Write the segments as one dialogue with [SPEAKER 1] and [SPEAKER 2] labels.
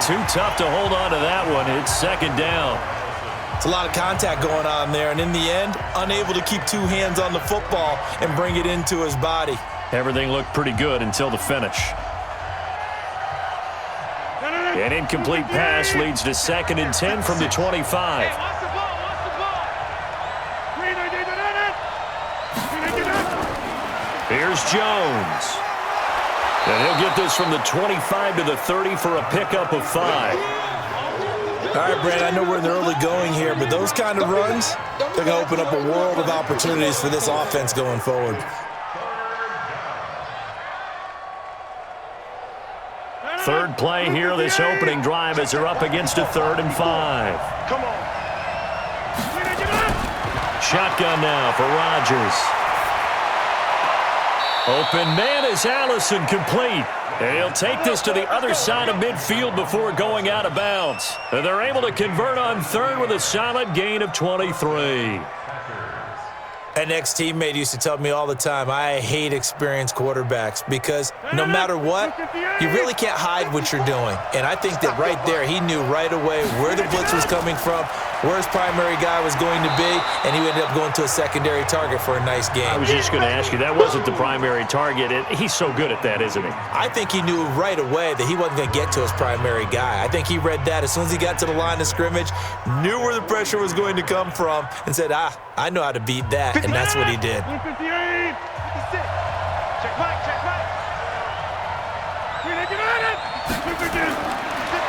[SPEAKER 1] Too tough to hold on to that one. It's second down.
[SPEAKER 2] It's a lot of contact going on there, and in the end, unable to keep two hands on the football and bring it into his body.
[SPEAKER 1] Everything looked pretty good until the finish. An incomplete pass leads to 2nd and 10 from the 25. Here's Jones. And he'll get this from the 25 to the 30 for a pickup of 5.
[SPEAKER 2] All right, Brad, I know we're in the early going here, but those kind of runs, they're going to open up a world of opportunities for this offense going forward.
[SPEAKER 1] Third play here, this opening drive, as they're up against a 3rd and 5.
[SPEAKER 3] Come on.
[SPEAKER 1] Shotgun now for Rodgers. Open man is Allison, complete. And he'll take this to the other side of midfield before going out of bounds. And they're able to convert on 3rd with a solid gain of 23.
[SPEAKER 2] An ex-teammate used to tell me all the time, I hate experienced quarterbacks because no matter what, you really can't hide what you're doing. And I think that right there, he knew right away where the blitz was coming from, where his primary guy was going to be, and he ended up going to a secondary target for a nice game.
[SPEAKER 1] I was just going to ask you, that wasn't the primary target. He's so good at that, isn't he?
[SPEAKER 2] I think he knew right away that he wasn't going to get to his primary guy. I think he read that as soon as he got to the line of scrimmage, knew where the pressure was going to come from, and said, I know how to beat that, and that's what he did.
[SPEAKER 3] 158, 56. Check back, check back.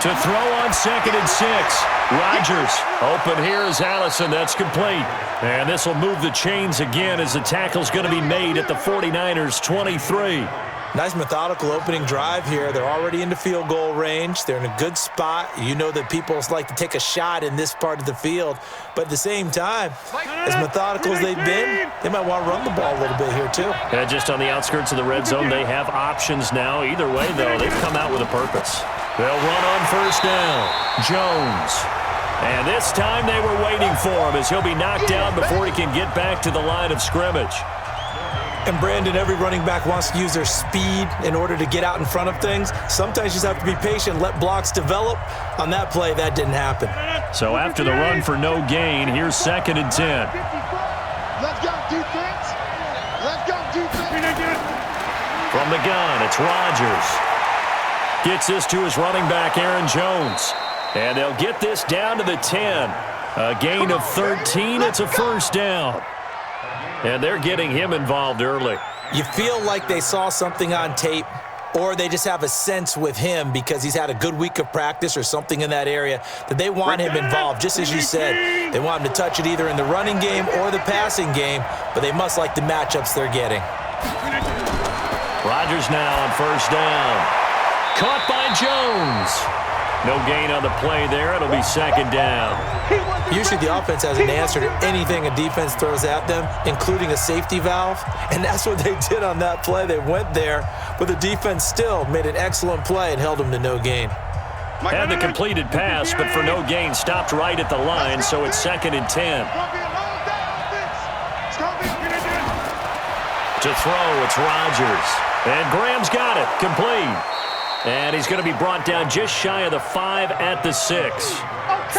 [SPEAKER 1] To throw on 2nd and 6. Rodgers open here is Allison. That's complete. And this will move the chains again as the tackle's going to be made at the 49ers 23.
[SPEAKER 2] Nice methodical opening drive here. They're already into field goal range. They're in a good spot. You know that people like to take a shot in this part of the field. But at the same time, as methodical as they've been, they might want to run the ball a little bit here too.
[SPEAKER 1] Yeah, just on the outskirts of the red zone, they have options now. Either way, though, they've come out with a purpose. They'll run on 1st down. Jones. And this time they were waiting for him as he'll be knocked down before he can get back to the line of scrimmage.
[SPEAKER 2] And Brandon, every running back wants to use their speed in order to get out in front of things. Sometimes you just have to be patient, let blocks develop. On that play, that didn't happen.
[SPEAKER 1] So after the run for no gain, here's 2nd and 10.
[SPEAKER 3] Let's go, defense. Let's go, defense.
[SPEAKER 1] From the gun, it's Rodgers. Gets this to his running back, Aaron Jones. And they'll get this down to the 10. A gain of 13. It's a 1st down. And they're getting him involved early.
[SPEAKER 2] You feel like they saw something on tape, or they just have a sense with him because he's had a good week of practice or something in that area that they want him involved, just as you said. They want him to touch it either in the running game or the passing game, but they must like the matchups they're getting.
[SPEAKER 1] Rodgers now on 1st down. Caught by Jones. No gain on the play there. It'll be 2nd down.
[SPEAKER 2] Usually the offense has an answer to anything a defense throws at them, including a safety valve, and that's what they did on that play. They went there, but the defense still made an excellent play and held them to no gain.
[SPEAKER 1] Had the completed pass, but for no gain, stopped right at the line, so it's 2nd and 10. To throw, it's Rodgers. And Graham's got it, complete. And he's going to be brought down just shy of the 5 at the 6.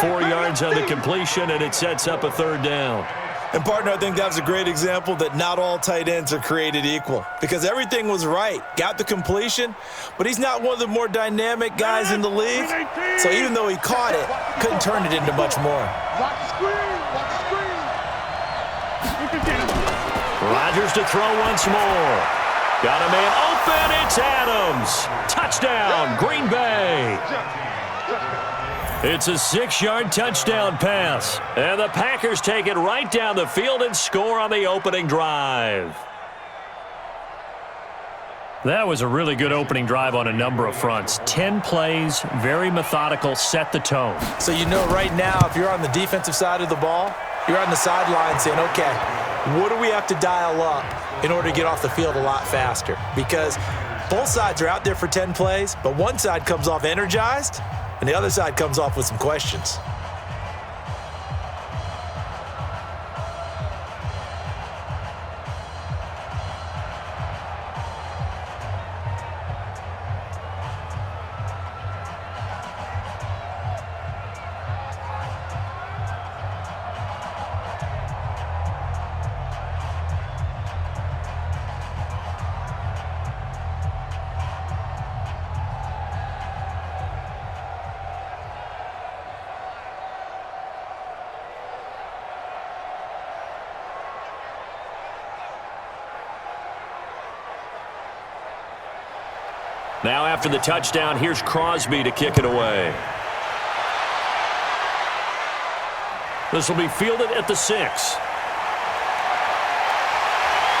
[SPEAKER 1] 4 yards on the completion, and it sets up a 3rd down.
[SPEAKER 2] And, partner, I think that was a great example that not all tight ends are created equal because everything was right. Got the completion, but he's not one of the more dynamic guys in the league. So even though he caught it, couldn't turn it into much more.
[SPEAKER 3] Watch the screen. Watch the screen.
[SPEAKER 1] Rodgers to throw once more. Got a man open. It's Adams. Touchdown, Green Bay. It's a 6-yard touchdown pass. And the Packers take it right down the field and score on the opening drive. That was a really good opening drive on a number of fronts. 10 plays, very methodical, set the tone.
[SPEAKER 2] So you know right now if you're on the defensive side of the ball, you're on the sideline saying, okay, what do we have to dial up in order to get off the field a lot faster? Because both sides are out there for 10 plays, but one side comes off energized, and the other side comes off with some questions.
[SPEAKER 1] Now after the touchdown, here's Crosby to kick it away. This will be fielded at the 6.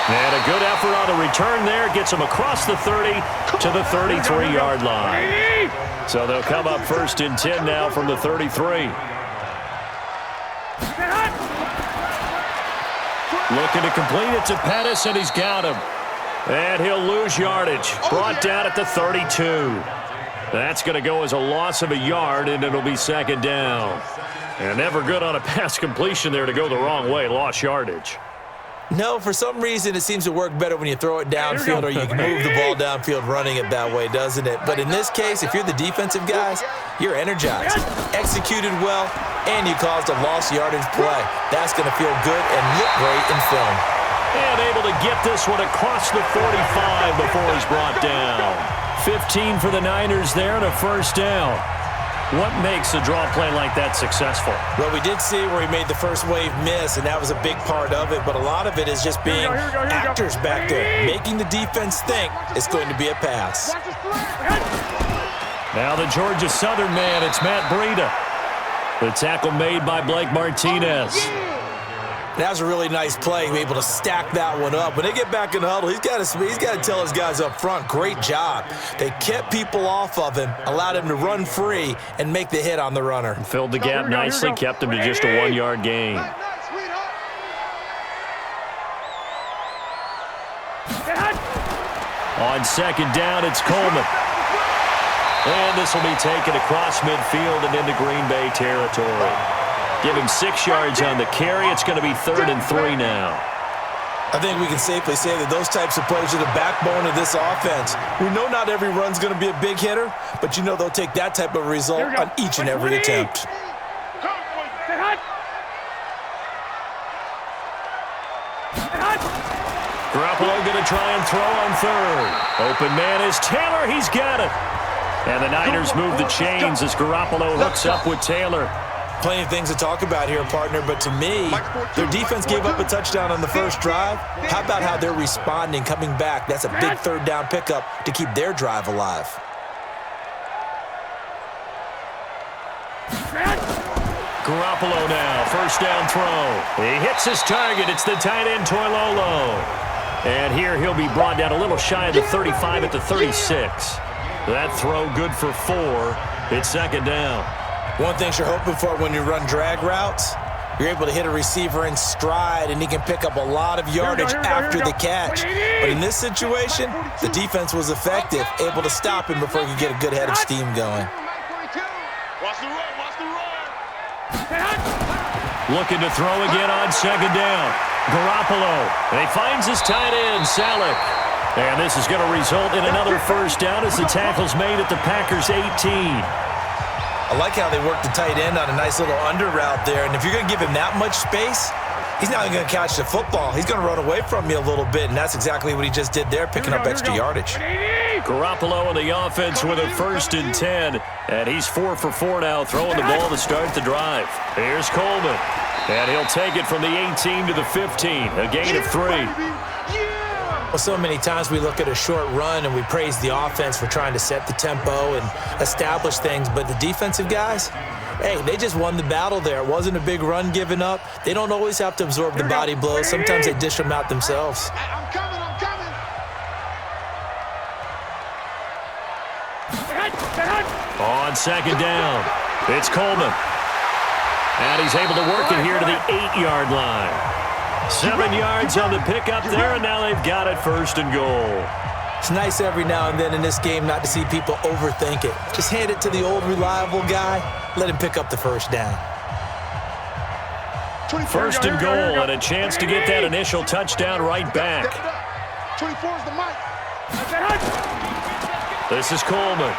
[SPEAKER 1] And a good effort on the return there. Gets him across the 30 to the 33-yard line. So they'll come up 1st and 10 now from the 33. Looking to complete it to Pettis, and he's got him. And he'll lose yardage. Brought down at the 32. That's going to go as a loss of a yard, and it'll be 2nd down. And never good on a pass completion there to go the wrong way. Lost yardage.
[SPEAKER 2] No, for some reason, it seems to work better when you throw it downfield or you can move the ball downfield running it that way, doesn't it? But in this case, if you're the defensive guys, you're energized, executed well, and you caused a lost yardage play. That's going to feel good and look great in film.
[SPEAKER 1] And able to get this one across the 45 before he's brought down. 15 for the Niners there and a 1st down. What makes a draw play like that successful?
[SPEAKER 2] Well, we did see where he made the first wave miss, and that was a big part of it. But a lot of it is just being actors back there, making the defense think it's going to be a pass.
[SPEAKER 1] Now the Georgia Southern man, it's Matt Breida. The tackle made by Blake Martinez.
[SPEAKER 2] That was a really nice play, able to stack that one up. When they get back in the huddle, he's got to tell his guys up front, great job. They kept people off of him, allowed him to run free, and make the hit on the runner.
[SPEAKER 1] Filled the gap nicely, kept him to just a 1-yard gain. On 2nd down, it's Coleman. And this will be taken across midfield and into Green Bay territory. Give him 6 yards on the carry. It's going to be 3rd and 3 now.
[SPEAKER 2] I think we can safely say that those types of plays are the backbone of this offense. We know not every run's going to be a big hitter, but you know they'll take that type of result on each and every attempt.
[SPEAKER 1] Garoppolo going to try and throw on 3rd. Open man is Taylor. He's got it. And the Niners move the chains as Garoppolo hooks up with Taylor.
[SPEAKER 2] Plenty of things to talk about here, partner, but to me, their defense gave up a touchdown on the first drive. How about how they're responding, coming back? That's a big 3rd down pickup to keep their drive alive.
[SPEAKER 1] Garoppolo now, 1st down throw. He hits his target. It's the tight end, Toilolo. And here he'll be brought down a little shy of the 35 at the 36. That throw good for 4. It's 2nd down.
[SPEAKER 2] One thing you're hoping for when you run drag routes, you're able to hit a receiver in stride, and he can pick up a lot of yardage after the catch. But in this situation, the defense was effective, able to stop him before he could get a good head of steam going.
[SPEAKER 1] Looking to throw again on 2nd down. Garoppolo. And he finds his tight end, Salek. And this is going to result in another 1st down as the tackle's made at the Packers' 18.
[SPEAKER 2] I like how they work the tight end on a nice little under route there. And if you're going to give him that much space, he's not going to catch the football. He's going to run away from you a little bit, and that's exactly what he just did there, picking up extra yardage.
[SPEAKER 1] Garoppolo on the offense with a 1st and 10. And he's 4 for 4 now, throwing the ball to start the drive. Here's Coleman. And he'll take it from the 18 to the 15, a gain of 3.
[SPEAKER 2] Well, so many times we look at a short run and we praise the offense for trying to set the tempo and establish things, but the defensive guys, hey, they just won the battle there. It wasn't a big run given up. They don't always have to absorb the body blows. Sometimes they dish them out themselves.
[SPEAKER 3] I'm coming.
[SPEAKER 1] On 2nd down, it's Coleman. And he's able to work it here to the 8-yard line. 7 yards on the pickup there, and now they've got it 1st and goal.
[SPEAKER 2] It's nice every now and then in this game not to see people overthink it. Just hand it to the old reliable guy. Let him pick up the 1st down.
[SPEAKER 1] 1st and goal, and a chance to get that initial touchdown right back.
[SPEAKER 3] 24 is the mic.
[SPEAKER 1] This is Coleman.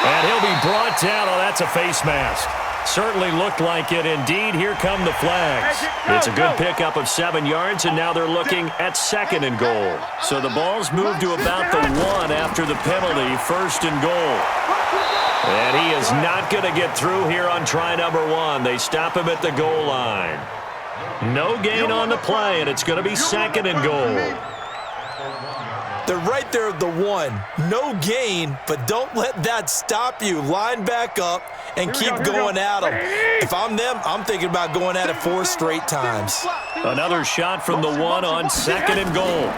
[SPEAKER 1] And he'll be brought down. Oh, that's a face mask. Certainly looked like it. Indeed, here come the flags. It's a good pickup of 7 yards, and now they're looking at 2nd and goal. So the ball's moved to about the 1 after the penalty, 1st and goal. And he is not going to get through here on try number 1. They stop him at the goal line. No gain on the play, and it's going to be 2nd and goal.
[SPEAKER 2] They're right there at the 1. No gain, but don't let that stop you. Line back up and keep going at them. If I'm them, I'm thinking about going at it 4 straight times.
[SPEAKER 1] Another shot from the 1 on 2nd and goal.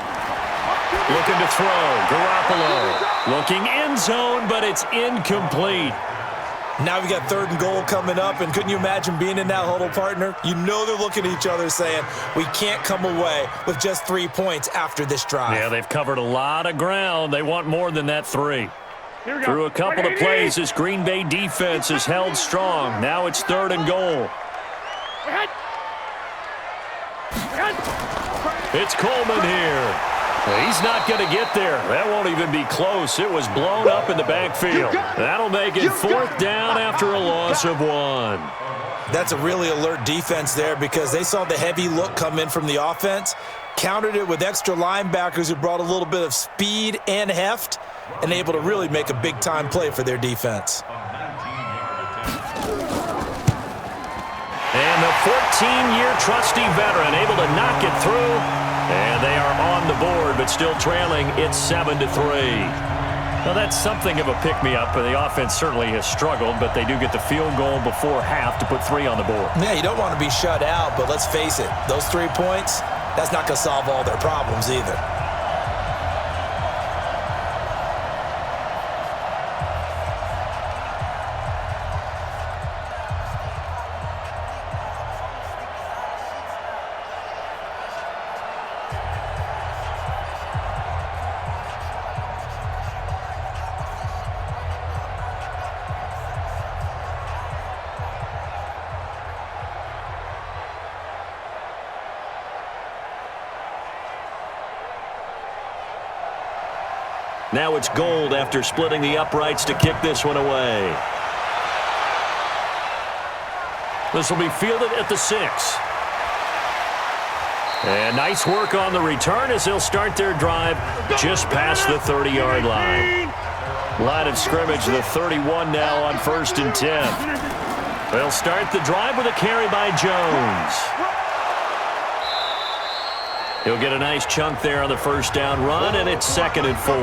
[SPEAKER 1] Looking to throw. Garoppolo looking end zone, but it's incomplete.
[SPEAKER 2] Now we got 3rd and goal coming up, and couldn't you imagine being in that huddle, partner? You know they're looking at each other saying, we can't come away with just 3 points after this drive.
[SPEAKER 1] Yeah, they've covered a lot of ground. They want more than that 3. Through a couple of plays, this Green Bay defense is held strong. Now it's 3rd and goal. It's Coleman here. He's not going to get there. That won't even be close. It was blown up in the backfield. That'll make it 4th down after a loss of 1.
[SPEAKER 2] That's a really alert defense there because they saw the heavy look come in from the offense, countered it with extra linebackers who brought a little bit of speed and heft, and able to really make a big-time play for their defense.
[SPEAKER 1] And the 14-year trusty veteran able to knock it through. And they are on the board, but still trailing. It's 7-3. Now, that's something of a pick-me-up. The offense certainly has struggled, but they do get the field goal before half to put 3 on the board.
[SPEAKER 2] Yeah, you don't want to be shut out, but let's face it. Those 3 points, that's not going to solve all their problems either.
[SPEAKER 1] Now it's Gold after splitting the uprights to kick this one away. This will be fielded at the 6. And nice work on the return as they'll start their drive just past the 30-yard line. Line of scrimmage, the 31 now on 1st and 10. They'll start the drive with a carry by Jones. He'll get a nice chunk there on the 1st down run, and it's 2nd and 4.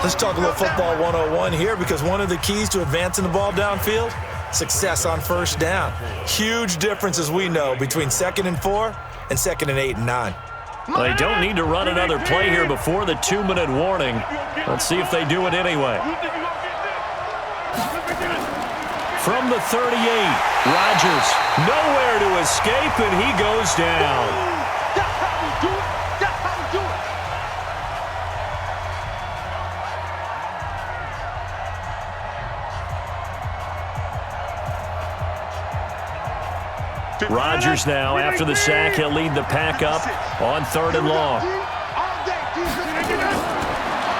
[SPEAKER 2] Let's talk a little football 101 here because one of the keys to advancing the ball downfield, success on 1st down. Huge difference, as we know, between 2nd and 4 and 2nd and 8 and 9.
[SPEAKER 1] Well, they don't need to run another play here before the 2-minute warning. Let's see if they do it anyway. From the 38, Rodgers nowhere to escape, and he goes down. Rodgers now, after the sack, he'll lead the pack up on 3rd and long.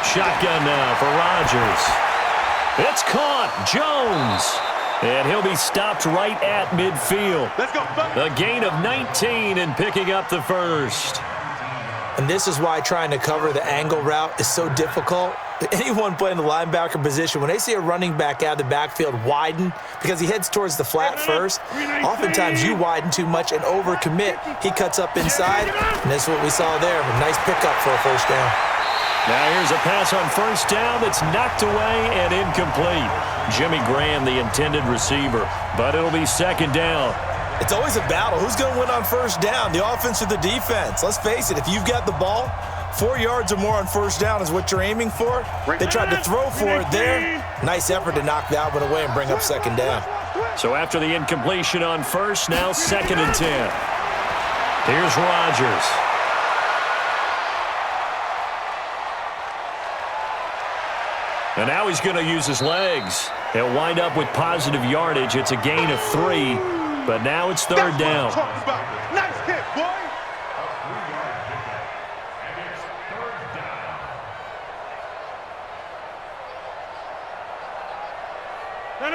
[SPEAKER 1] Shotgun now for Rodgers. It's caught. Jones. And he'll be stopped right at midfield. A gain of 19 and picking up the 1st.
[SPEAKER 2] And this is why trying to cover the angle route is so difficult. Anyone playing the linebacker position, when they see a running back out of the backfield widen because he heads towards the flat first, oftentimes you widen too much and overcommit. He cuts up inside, and this is what we saw there. A nice pickup for a 1st down.
[SPEAKER 1] Now here's a pass on 1st down that's knocked away and incomplete. Jimmy Graham, the intended receiver, but it'll be 2nd down.
[SPEAKER 2] It's always a battle. Who's going to win on 1st down, the offense or the defense? Let's face it, if you've got the ball, 4 yards or more on 1st down is what you're aiming for. They tried to throw for it there. Nice effort to knock that one away and bring up 2nd down.
[SPEAKER 1] So after the incompletion on 1st, now 2nd and 10. Here's Rodgers. And now he's going to use his legs. He'll wind up with positive yardage. It's a gain of 3, but now it's 3rd down.
[SPEAKER 3] Nice hit, boy.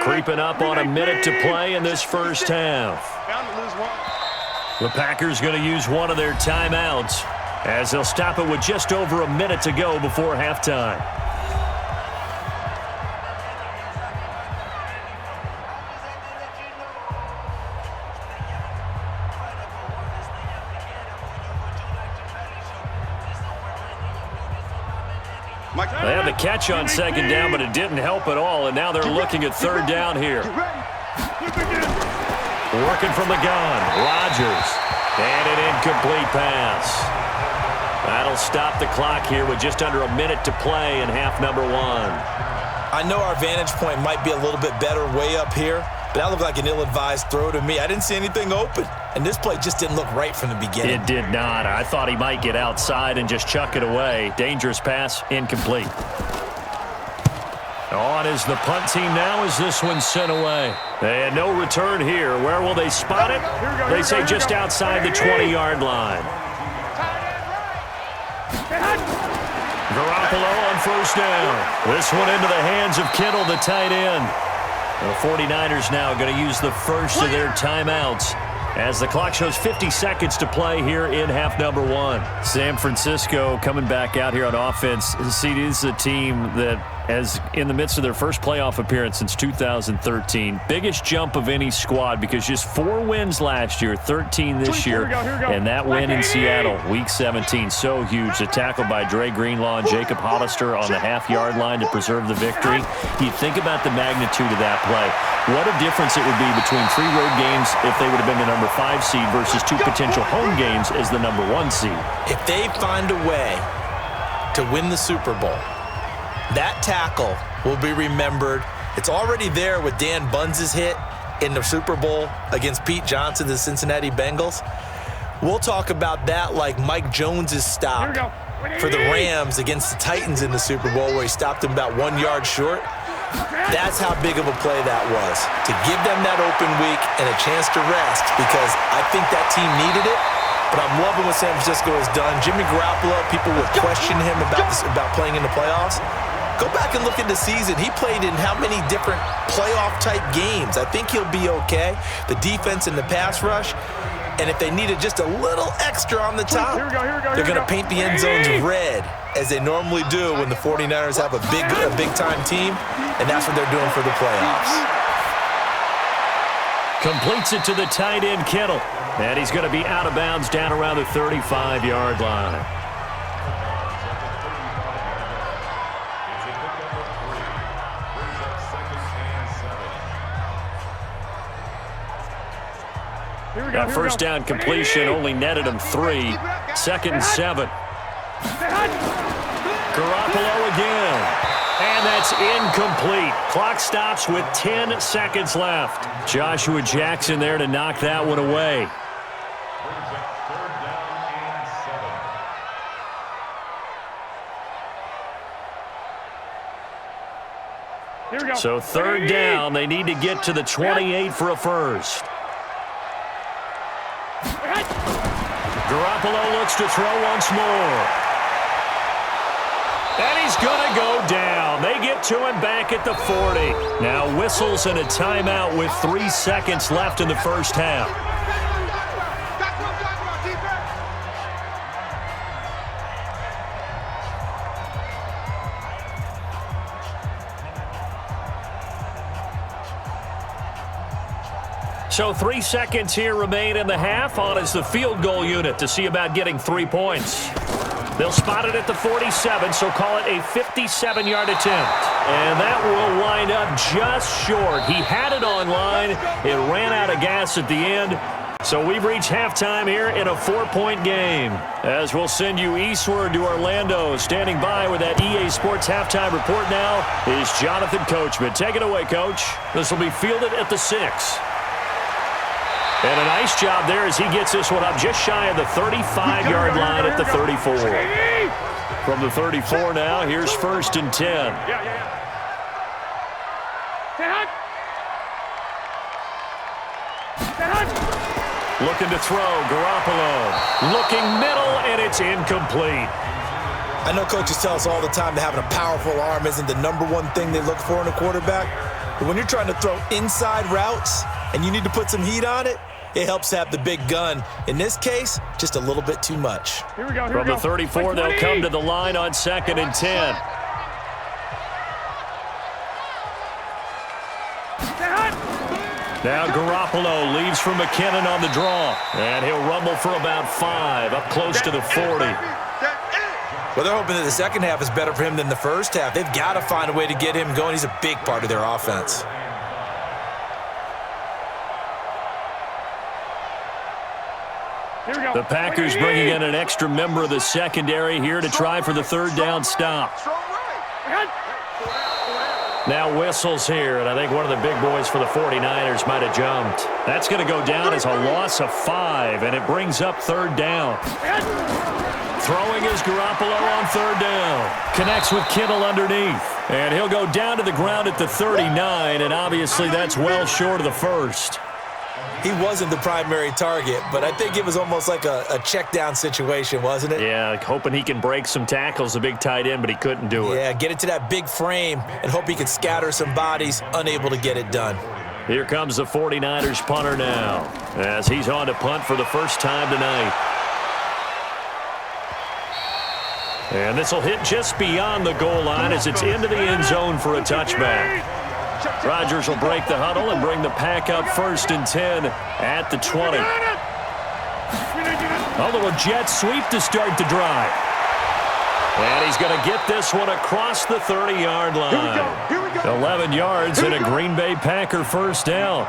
[SPEAKER 1] Creeping up on a minute to play in this 1st half. The Packers going to use one of their timeouts as they'll stop it with just over a minute to go before halftime. a catch on second down, but it didn't help at all, and now they're looking at third down here. Working from the gun, Rodgers. And an incomplete pass. That'll stop the clock here with just under a minute to play in half number 1.
[SPEAKER 2] I know our vantage point might be a little bit better way up here, but that looked like an ill-advised throw to me. I didn't see anything open, and this play just didn't look right from the beginning.
[SPEAKER 1] It did not. I thought he might get outside and just chuck it away. Dangerous pass, incomplete. On is the punt team now as this one's sent away. And no return here. Where will they spot it? They say just outside the 20-yard line. Garoppolo on first down. This one into the hands of Kittle, the tight end. The 49ers now going to use the first of their timeouts as the clock shows 50 seconds to play here in half number 1. San Francisco coming back out here on offense. See, this is a team that as in the midst of their first playoff appearance since 2013. Biggest jump of any squad because just 4 wins last year, 13 this year, and that win in Seattle, Week 17, so huge. A tackle by Dre Greenlaw and Jacob Hollister on the half-yard line to preserve the victory. You think about the magnitude of that play. What a difference it would be between 3 road games if they would have been the number 5 seed versus 2 potential home games as the number 1 seed.
[SPEAKER 2] If they find a way to win the Super Bowl, that tackle will be remembered. It's already there with Dan Bunz's hit in the Super Bowl against Pete Johnson, the Cincinnati Bengals. We'll talk about that like Mike Jones's stop for the Rams against the Titans in the Super Bowl where he stopped them about 1 yard short. That's how big of a play that was, to give them that open week and a chance to rest, because I think that team needed it. But I'm loving what San Francisco has done. Jimmy Garoppolo, people will question him about playing in the playoffs. Go back and look at the season. He played in how many different playoff-type games. I think he'll be okay. The defense and the pass rush. And if they needed just a little extra on the top, they're going to paint the end zones red, as they normally do when the 49ers have a big-time team, and that's what they're doing for the playoffs.
[SPEAKER 1] Completes it to the tight end, Kittle. And he's going to be out of bounds down around the 35-yard line. That first down completion only netted him 3. 2nd and 7. Garoppolo again. And that's incomplete. Clock stops with 10 seconds left. Joshua Jackson there to knock that one away. So 3rd down, they need to get to the 28 for a first. Garoppolo looks to throw once more. And he's going to go down. They get to him back at the 40. Now whistles and a timeout with 3 seconds left in the first half. So 3 seconds here remain in the half. On is the field goal unit to see about getting 3 points. They'll spot it at the 47, so call it a 57-yard attempt. And that will wind up just short. He had it on line. It ran out of gas at the end. So we've reached halftime here in a 4-point game. As we'll send you eastward to Orlando. Standing by with that EA Sports halftime report now is Jonathan Coachman. Take it away, Coach. This will be fielded at the 6. And a nice job there as he gets this one up just shy of the 35-yard line at the 34. From the 34 now, here's 1st and 10. Looking to throw, Garoppolo. Looking middle, and it's incomplete.
[SPEAKER 2] I know coaches tell us all the time that having a powerful arm isn't the #1 thing they look for in a quarterback. But when you're trying to throw inside routes and you need to put some heat on it, it helps have the big gun. In this case, just a little bit too much.
[SPEAKER 1] From the 34, they'll come to the line on 2nd and 10. Now Garoppolo leaves for McKinnon on the draw. And he'll rumble for about 5, up close to the 40.
[SPEAKER 2] Well, they're hoping that the second half is better for him than the first half. They've got to find a way to get him going. He's a big part of their offense.
[SPEAKER 1] The Packers bringing in an extra member of the secondary here to try for the third down stop. Now whistles here, and I think one of the big boys for the 49ers might have jumped. That's going to go down as a loss of 5, and it brings up third down. Throwing is Garoppolo on third down. Connects with Kittle underneath. And he'll go down to the ground at the 39, and obviously that's well short of the first.
[SPEAKER 2] He wasn't the primary target, but I think it was almost like a check-down situation, wasn't it?
[SPEAKER 1] Yeah, hoping he can break some tackles, a big tight end, but he couldn't do it.
[SPEAKER 2] Yeah, get it to that big frame and hope he could scatter some bodies, unable to get it done.
[SPEAKER 1] Here comes the 49ers punter now, as he's on to punt for the first time tonight. And this will hit just beyond the goal line as it's into the end zone for a touchback. Rodgers will break the huddle and bring the pack up 1st and 10 at the 20. A little jet sweep to start the drive. And he's going to get this one across the 30-yard line. 11 yards and a Green Bay Packer first down.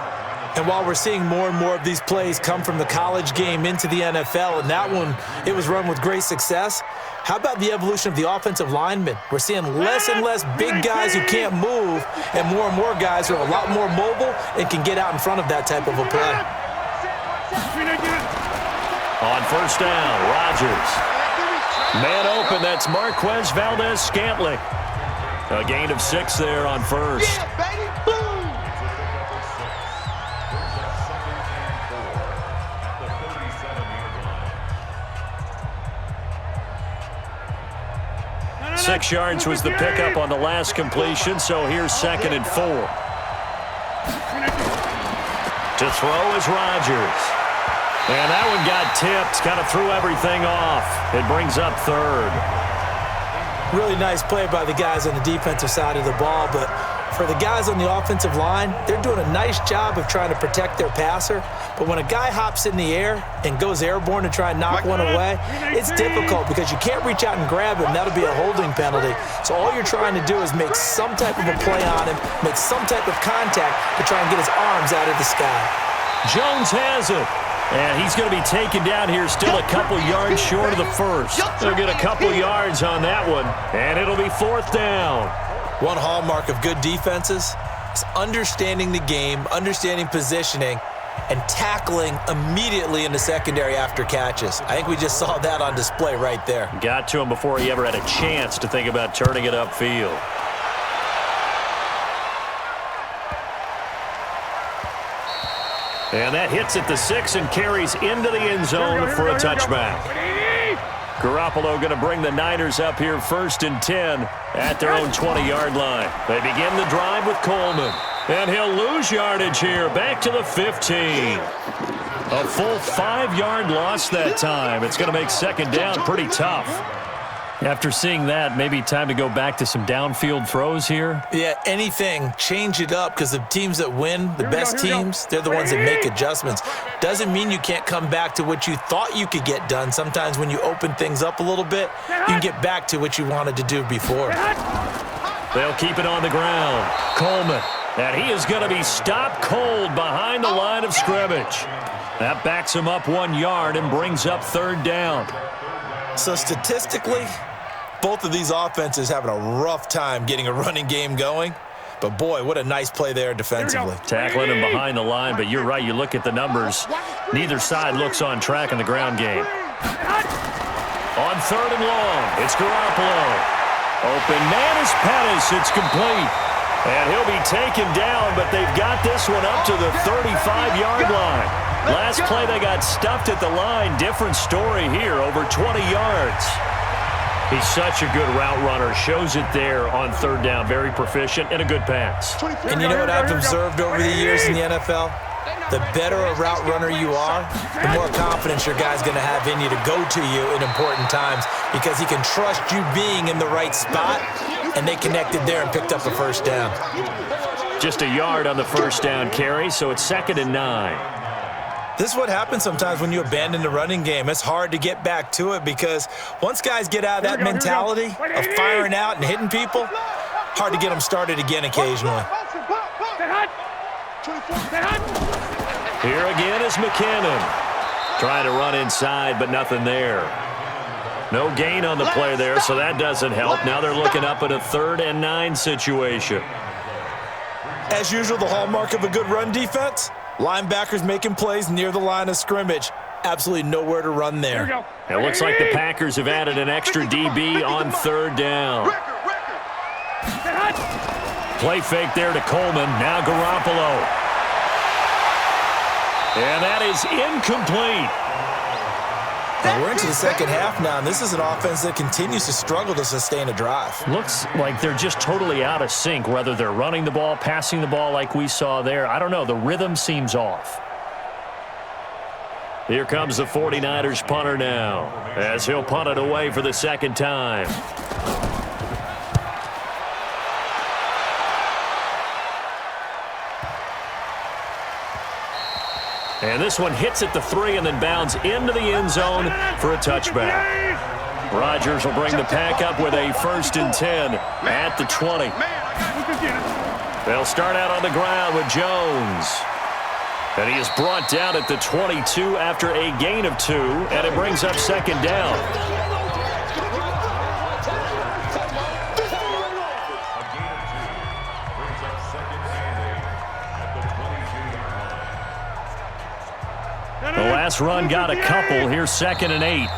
[SPEAKER 2] And while we're seeing more and more of these plays come from the college game into the NFL, and that one, it was run with great success, how about the evolution of the offensive linemen? We're seeing less and less big guys who can't move, and more guys who are a lot more mobile and can get out in front of that type of a play.
[SPEAKER 1] On first down, Rodgers. Man open, that's Marquez Valdez-Scantling. A gain of 6 there on first.
[SPEAKER 3] Yeah, baby. Boom.
[SPEAKER 1] 6 yards was the pickup on the last completion, so here's 2nd and 4. To throw is Rodgers. And that one got tipped, kind of threw everything off. It brings up 3rd.
[SPEAKER 2] Really nice play by the guys on the defensive side of the ball, but for the guys on the offensive line, they're doing a nice job of trying to protect their passer. But when a guy hops in the air and goes airborne to try and knock one away, it's difficult because you can't reach out and grab him. That'll be a holding penalty. So all you're trying to do is make some type of a play on him, make some type of contact to try and get his arms out of the sky.
[SPEAKER 1] Jones has it. And he's going to be taken down here still a couple yards short of the first. They'll get a couple yards on that one, and it'll be 4th down.
[SPEAKER 2] One hallmark of good defenses is understanding the game, understanding positioning, and tackling immediately in the secondary after catches. I think we just saw that on display right there.
[SPEAKER 1] Got to him before he ever had a chance to think about turning it upfield. And that hits at the 6 and carries into the end zone for a touchback. Garoppolo going to bring the Niners up here 1st and 10 at their own 20-yard line. They begin the drive with Coleman. And he'll lose yardage here, back to the 15. A full 5-yard loss that time. It's going to make 2nd down pretty tough. After seeing that, maybe time to go back to some downfield throws here.
[SPEAKER 2] Yeah, anything. Change it up because the teams that win, the best teams, they're the ones that make adjustments. Doesn't mean you can't come back to what you thought you could get done. Sometimes when you open things up a little bit, you can get back to what you wanted to do before.
[SPEAKER 1] They'll keep it on the ground. Coleman. And he is going to be stopped cold behind the line of scrimmage. That backs him up 1 yard and brings up 3rd down.
[SPEAKER 2] So statistically, both of these offenses having a rough time getting a running game going. But, boy, what a nice play there defensively.
[SPEAKER 1] Tackling him behind the line, but you're right. You look at the numbers. Neither side looks on track in the ground game. On 3rd and long, it's Garoppolo. Open man is Pettis. It's complete. And he'll be taken down, but they've got this one up to the 35-yard line. Last play, they got stuffed at the line. Different story here, over 20 yards. He's such a good route runner. Shows it there on 3rd down. Very proficient and a good pass.
[SPEAKER 2] And you know what I've observed over the years in the NFL? The better a route runner you are, the more confidence your guy's going to have in you to go to you in important times because he can trust you being in the right spot, and they connected there and picked up a 1st down.
[SPEAKER 1] Just a yard on the 1st down carry, so it's 2nd and 9.
[SPEAKER 2] This is what happens sometimes when you abandon the running game. It's hard to get back to it because once guys get out of that mentality of firing out and hitting people, hard to get them started again occasionally.
[SPEAKER 1] Here again is McKinnon. Trying to run inside, but nothing there. No gain on the play there, so that doesn't help. Now they're looking up at a 3rd and 9 situation.
[SPEAKER 2] As usual, the hallmark of a good run defense, linebackers making plays near the line of scrimmage. Absolutely nowhere to run there.
[SPEAKER 1] It looks like the Packers have added an extra DB on 3rd down. Play fake there to Coleman. Now Garoppolo. And that is incomplete.
[SPEAKER 2] Now we're into the second half now, and this is an offense that continues to struggle to sustain a drive.
[SPEAKER 1] Looks like they're just totally out of sync, whether they're running the ball, passing the ball like we saw there. I don't know. The rhythm seems off. Here comes the 49ers punter now, as he'll punt it away for the second time. And this one hits at the 3 and then bounds into the end zone for a touchback. Rodgers will bring the pack up with a 1st and 10 at the 20. They'll start out on the ground with Jones. And he is brought down at the 22 after a gain of 2, and it brings up 2nd down. The last run got a couple. Here's 2nd and 8.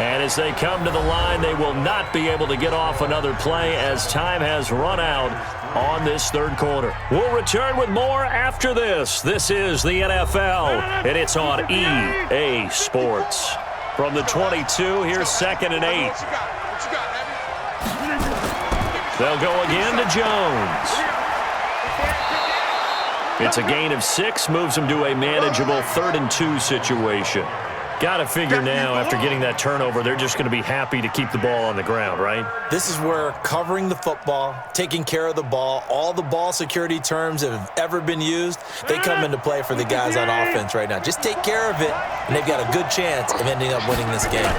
[SPEAKER 1] And as they come to the line, they will not be able to get off another play as time has run out on this 3rd quarter. We'll return with more after this. This is the NFL, and it's on EA Sports. From the 22, here's 2nd and 8. They'll go again to Jones. It's a gain of 6, moves them to a manageable 3rd and 2 situation. Got to figure now, after getting that turnover, they're just going to be happy to keep the ball on the ground, right?
[SPEAKER 2] This is where covering the football, taking care of the ball, all the ball security terms that have ever been used, they come into play for the guys on offense right now. Just take care of it, and they've got a good chance of ending up winning this game.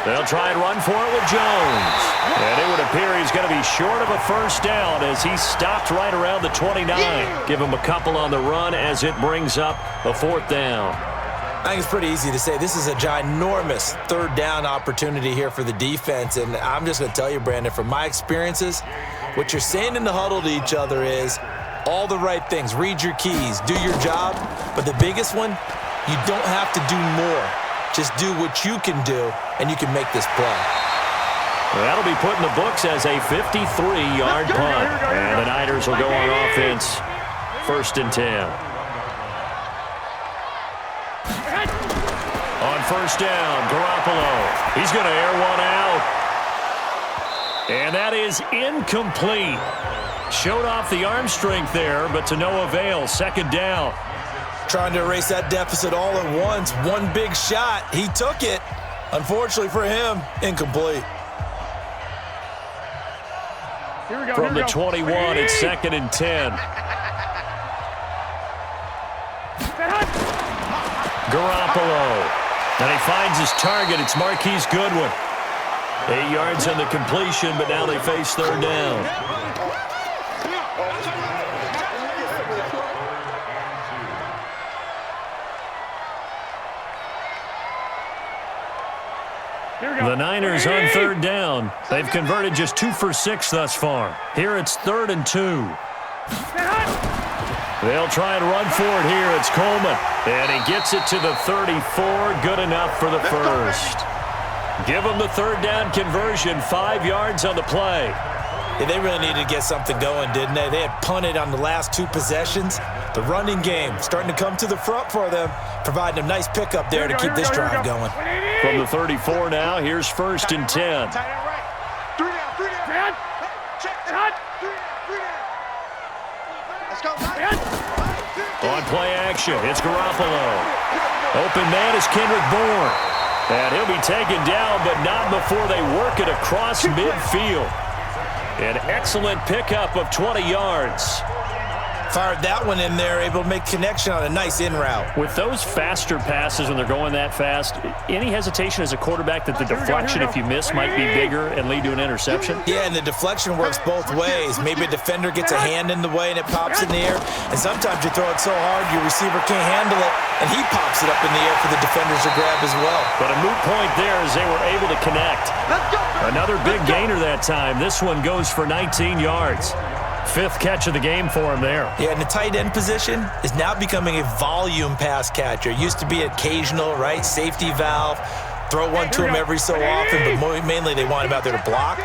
[SPEAKER 1] They'll try and run for it with Jones. And it would appear he's going to be short of a 1st down as he stopped right around the 29. Give him a couple on the run as it brings up a 4th down.
[SPEAKER 2] I think it's pretty easy to say this is a ginormous 3rd down opportunity here for the defense. And I'm just going to tell you, Brandon, from my experiences, what you're saying in the huddle to each other is all the right things. Read your keys, do your job. But the biggest one, you don't have to do more. Just do what you can do, and you can make this play.
[SPEAKER 1] That'll be put in the books as a 53-yard punt. And the Niners will go on offense, 1st and 10. On 1st down, Garoppolo. He's going to air one out. And that is incomplete. Showed off the arm strength there, but to no avail. 2nd down.
[SPEAKER 2] Trying to erase that deficit all at once. One big shot. He took it. Unfortunately for him, incomplete.
[SPEAKER 1] From the 21, it's 2nd and 10. Garoppolo. And he finds his target. It's Marquise Goodwin. 8 yards on the completion, but now they face 3rd down. The Niners on 3rd down. They've converted just 2 for 6 thus far. Here it's 3rd and 2. They'll try and run for it here. It's Coleman. And he gets it to the 34. Good enough for the 1st. Give them the 3rd down conversion. 5 yards on the play.
[SPEAKER 2] Yeah, they really needed to get something going, didn't they? They had punted on the last 2 possessions. The running game starting to come to the front for them, providing a nice pickup there to keep this drive going.
[SPEAKER 1] From the 34 now, here's 1st and 10. On play action, it's Garoppolo. Open man is Kendrick Bourne. And he'll be taken down, but not before they work it across midfield. An excellent pickup of 20 yards.
[SPEAKER 2] Fired that one in there, able to make connection on a nice in route.
[SPEAKER 1] With those faster passes when they're going that fast, any hesitation as a quarterback that the deflection, if you miss, might be bigger and lead to an interception?
[SPEAKER 2] Yeah, and the deflection works both ways. Maybe a defender gets a hand in the way and it pops in the air, and sometimes you throw it so hard your receiver can't handle it, and he pops it up in the air for the defenders to grab as well.
[SPEAKER 1] But a moot point there as they were able to connect. Another big gainer that time. This one goes for 19 yards. Fifth catch of the game for him there.
[SPEAKER 2] Yeah, and the tight end position is now becoming a volume pass catcher. It used to be occasional, right? Safety valve. Throw one to him every so often, but mainly they want him out there to block.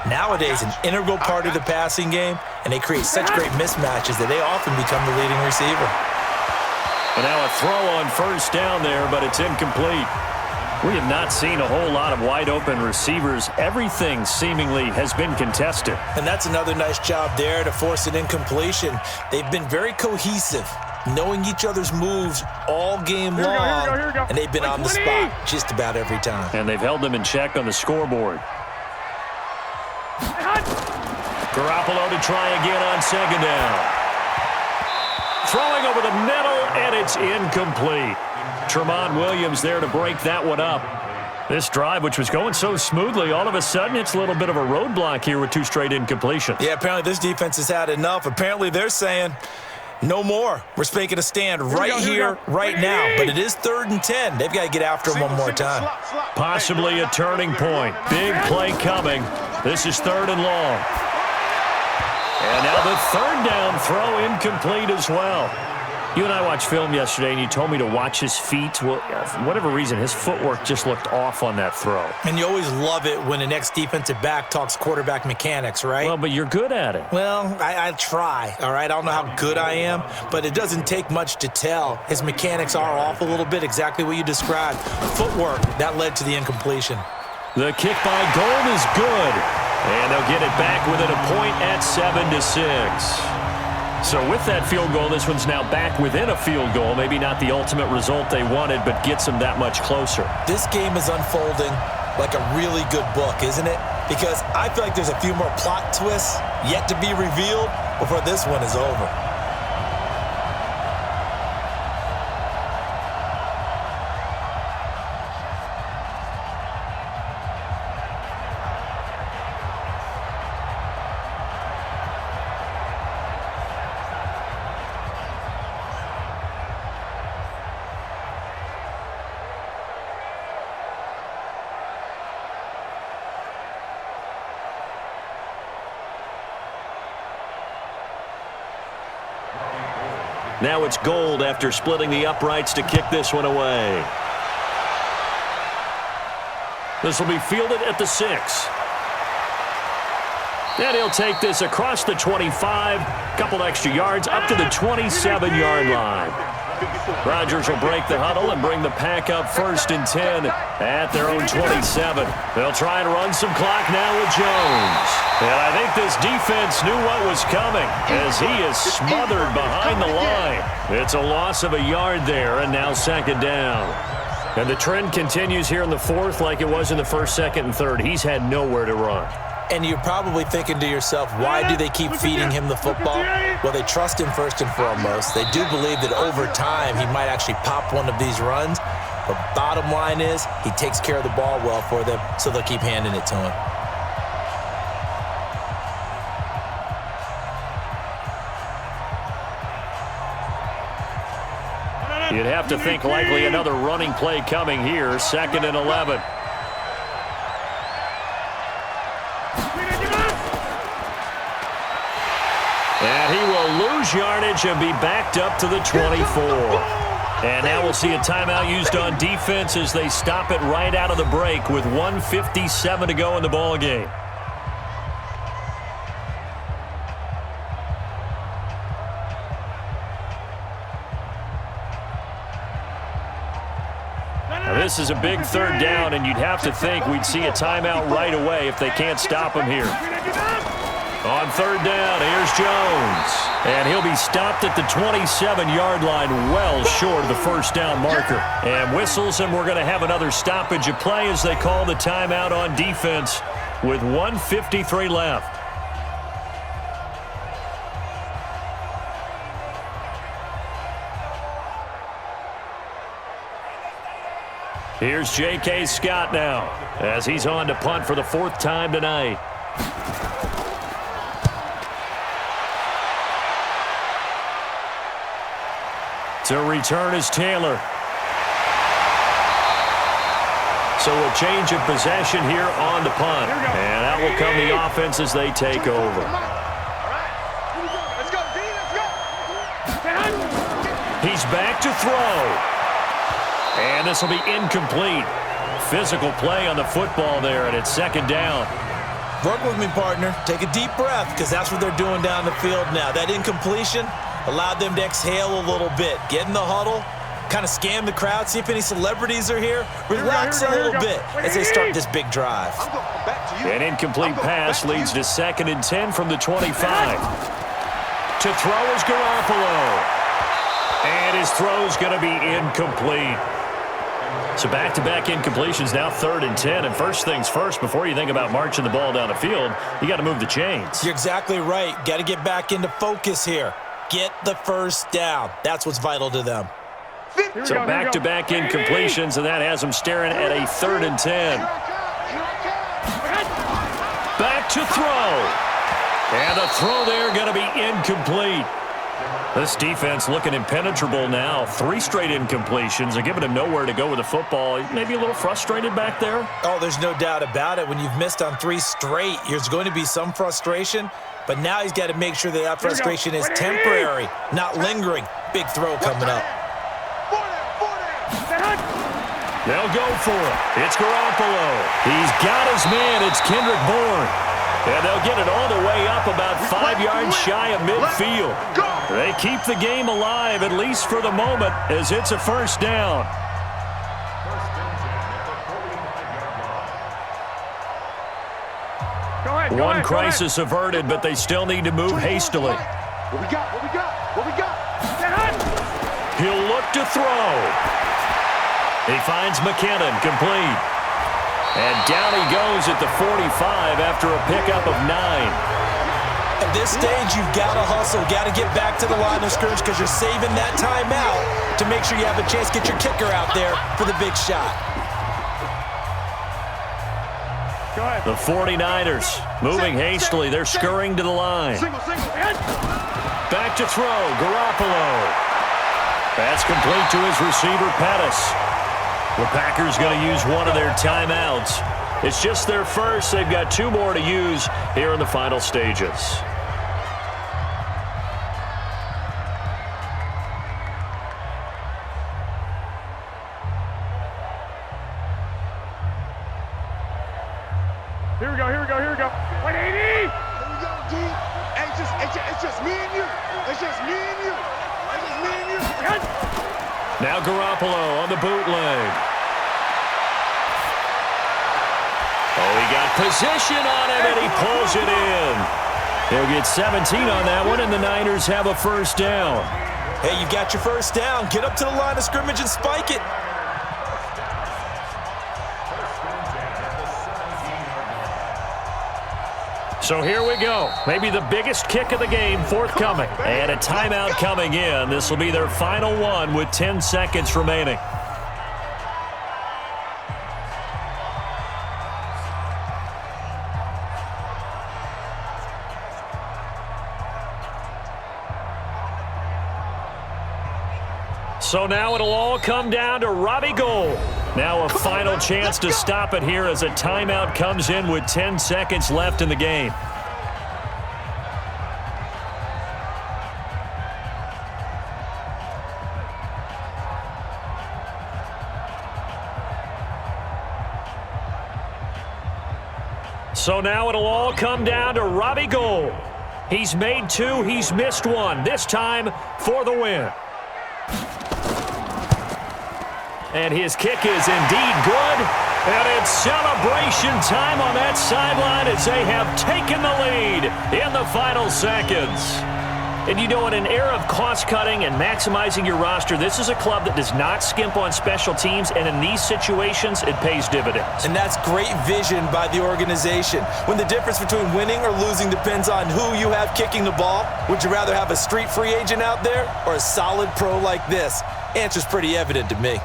[SPEAKER 2] Nowadays, an integral part of the passing game, and they create such great mismatches that they often become the leading receiver.
[SPEAKER 1] And now a throw on first down there, but it's incomplete. We have not seen a whole lot of wide-open receivers. Everything seemingly has been contested.
[SPEAKER 2] And that's another nice job there to force an incompletion. They've been very cohesive, knowing each other's moves all game long, and they've been on the spot just about every time.
[SPEAKER 1] And they've held them in check on the scoreboard. Garoppolo to try again on second down. Throwing over the middle, and it's incomplete. Tremont Williams there to break that one up. This drive, which was going so smoothly, all of a sudden it's a little bit of a roadblock here with two straight incompletions.
[SPEAKER 2] Yeah, apparently this defense has had enough. Apparently they're saying, no more. We're making a stand right here, right now. But it is 3rd and 10. They've got to get after him one more time.
[SPEAKER 1] Possibly a turning point. Big play coming. This is 3rd and long. And now the 3rd down throw incomplete as well. You and I watched film yesterday, and you told me to watch his feet. Well, for whatever reason, his footwork just looked off on that throw.
[SPEAKER 2] And you always love it when an ex-defensive back talks quarterback mechanics, right?
[SPEAKER 1] Well, but you're good at it.
[SPEAKER 2] Well, I try, all right? I don't know how good I am, but it doesn't take much to tell. His mechanics are off a little bit, exactly what you described. Footwork, that led to the incompletion.
[SPEAKER 1] The kick by Gold is good. And they'll get it back within a point at 7-6. So with that field goal, this one's now back within a field goal. Maybe not the ultimate result they wanted, but gets them that much closer.
[SPEAKER 2] This game is unfolding like a really good book, isn't it? Because I feel like there's a few more plot twists yet to be revealed before this one is over.
[SPEAKER 1] Now it's Gold after splitting the uprights to kick this one away. This will be fielded at the 6. And he'll take this across the 25, couple extra yards up to the 27-yard line. Rodgers will break the huddle and bring the pack up 1st and 10 at their own 27. They'll try and run some clock now with Jones. And I think this defense knew what was coming as he is smothered behind the line. It's a loss of a yard there, and now 2nd down. And the trend continues here in the 4th like it was in the 1st, 2nd, and 3rd. He's had nowhere to run.
[SPEAKER 2] And you're probably thinking to yourself, why do they keep feeding him the football? Well, they trust him first and foremost. They do believe that over time he might actually pop one of these runs. But bottom line is he takes care of the ball well for them, so they'll keep handing it to him.
[SPEAKER 1] You'd have to think likely another running play coming here, 2nd and 11. And he will lose yardage and be backed up to the 24. And now we'll see a timeout used on defense as they stop it right out of the break with 1:57 to go in the ballgame. Now this is a big 3rd down, and you'd have to think we'd see a timeout right away if they can't stop him here. On 3rd down, here's Jones. And he'll be stopped at the 27-yard line, well short of the 1st down marker. And whistles, and we're going to have another stoppage of play as they call the timeout on defense with 1:53 left. Here's J.K. Scott now as he's on to punt for the 4th time tonight. To return is Taylor. So a change of possession here on the punt. And out will come the offense as they take over. He's back to throw. And this will be incomplete. Physical play on the football there, and it's 2nd down.
[SPEAKER 2] Work with me, partner. Take a deep breath, because that's what they're doing down the field now. That incompletion allowed them to exhale a little bit. Get in the huddle, kind of scan the crowd, see if any celebrities are here. Relax a little bit as they start this big drive.
[SPEAKER 1] An incomplete pass leads to 2nd and 10 from the 25. To throw is Garoppolo. And his throw's going to be incomplete. So back-to-back incompletions, now 3rd and 10. And first things first, before you think about marching the ball down the field, you got to move the chains.
[SPEAKER 2] You're exactly right. Got to get back into focus here. Get the first down. That's what's vital to them.
[SPEAKER 1] So back-to-back incompletions, and that has them staring at a 3rd and 10. Back to throw. And the throw there going to be incomplete. This defense looking impenetrable now. 3 straight incompletions. They're giving him nowhere to go with the football. Maybe a little frustrated back there.
[SPEAKER 2] Oh, there's no doubt about it. When you've missed on 3 straight, there's going to be some frustration. But now he's got to make sure that that frustration is temporary, not lingering. Big throw coming up.
[SPEAKER 1] They'll go for it. It's Garoppolo. He's got his man. It's Kendrick Bourne. And they'll get it all the way up about 5 yards shy of midfield. They keep the game alive, at least for the moment, as it's a 1st down. One crisis averted, but they still need to move hastily.
[SPEAKER 3] What we got?
[SPEAKER 1] He'll look to throw. He finds McKinnon, complete. And down he goes at the 45 after a pickup of 9.
[SPEAKER 2] At this stage, you've got to hustle, got to get back to the line of scrimmage because you're saving that timeout to make sure you have a chance to get your kicker out there for the big shot.
[SPEAKER 1] The 49ers moving hastily. They're scurrying to the line. Back to throw, Garoppolo. That's complete to his receiver, Pettis. The Packers going to use one of their timeouts. It's just their first. They've got 2 more to use here in the final stages.
[SPEAKER 3] Here we go. 180! Here we go, D. It's just me and you.
[SPEAKER 1] Now Garoppolo on the bootleg. Oh, he got position on him, and he pulls it in. He'll get 17 on that one, and the Niners have a 1st down.
[SPEAKER 2] Hey, you've got your 1st down. Get up to the line of scrimmage and spike it.
[SPEAKER 1] So here we go. Maybe the biggest kick of the game forthcoming. And a timeout coming in. This will be their final one with 10 seconds remaining. So now it'll all come down to Robbie Gould. Now a final chance to stop it here as a timeout comes in with 10 seconds left in the game. So now it'll all come down to Robbie Gould. He's made 2, he's missed 1. This time for the win. And his kick is indeed good. And it's celebration time on that sideline as they have taken the lead in the final seconds. And you know, in an era of cost-cutting and maximizing your roster, this is a club that does not skimp on special teams, and in these situations, it pays dividends.
[SPEAKER 2] And that's great vision by the organization. When the difference between winning or losing depends on who you have kicking the ball, would you rather have a street free agent out there or a solid pro like this? Answer's pretty evident to me.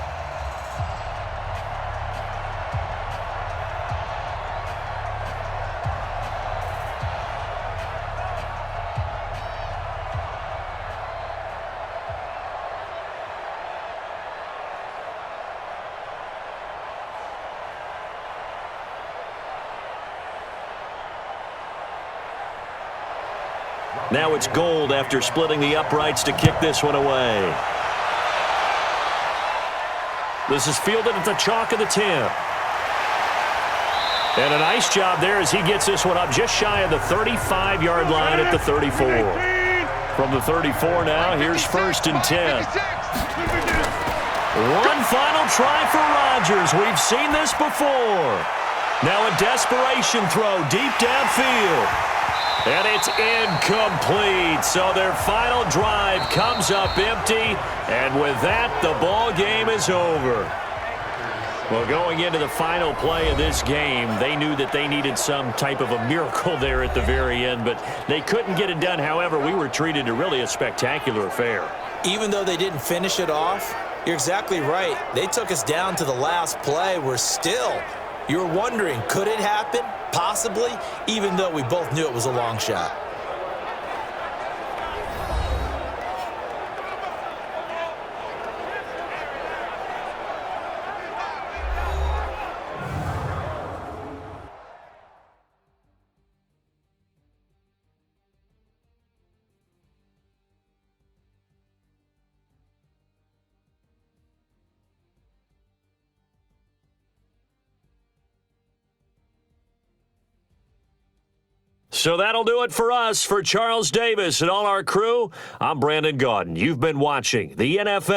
[SPEAKER 1] Now it's Gold after splitting the uprights to kick this one away. This is fielded at the chalk of the 10. And a nice job there as he gets this one up just shy of the 35-yard line at the 34. From the 34 now, here's 1st and 10. One final try for Rodgers. We've seen this before. Now a desperation throw deep downfield. And it's incomplete. So their final drive comes up empty. And with that, the ball game is over. Well, going into the final play of this game, they knew that they needed some type of a miracle there at the very end, but they couldn't get it done. However, we were treated to really a spectacular affair.
[SPEAKER 2] Even though they didn't finish it off, you're exactly right. They took us down to the last play. We're still, you're wondering, could it happen? Possibly, even though we both knew it was a long shot.
[SPEAKER 1] So that'll do it for us. For Charles Davis and all our crew, I'm Brandon Gaudin. You've been watching the NFL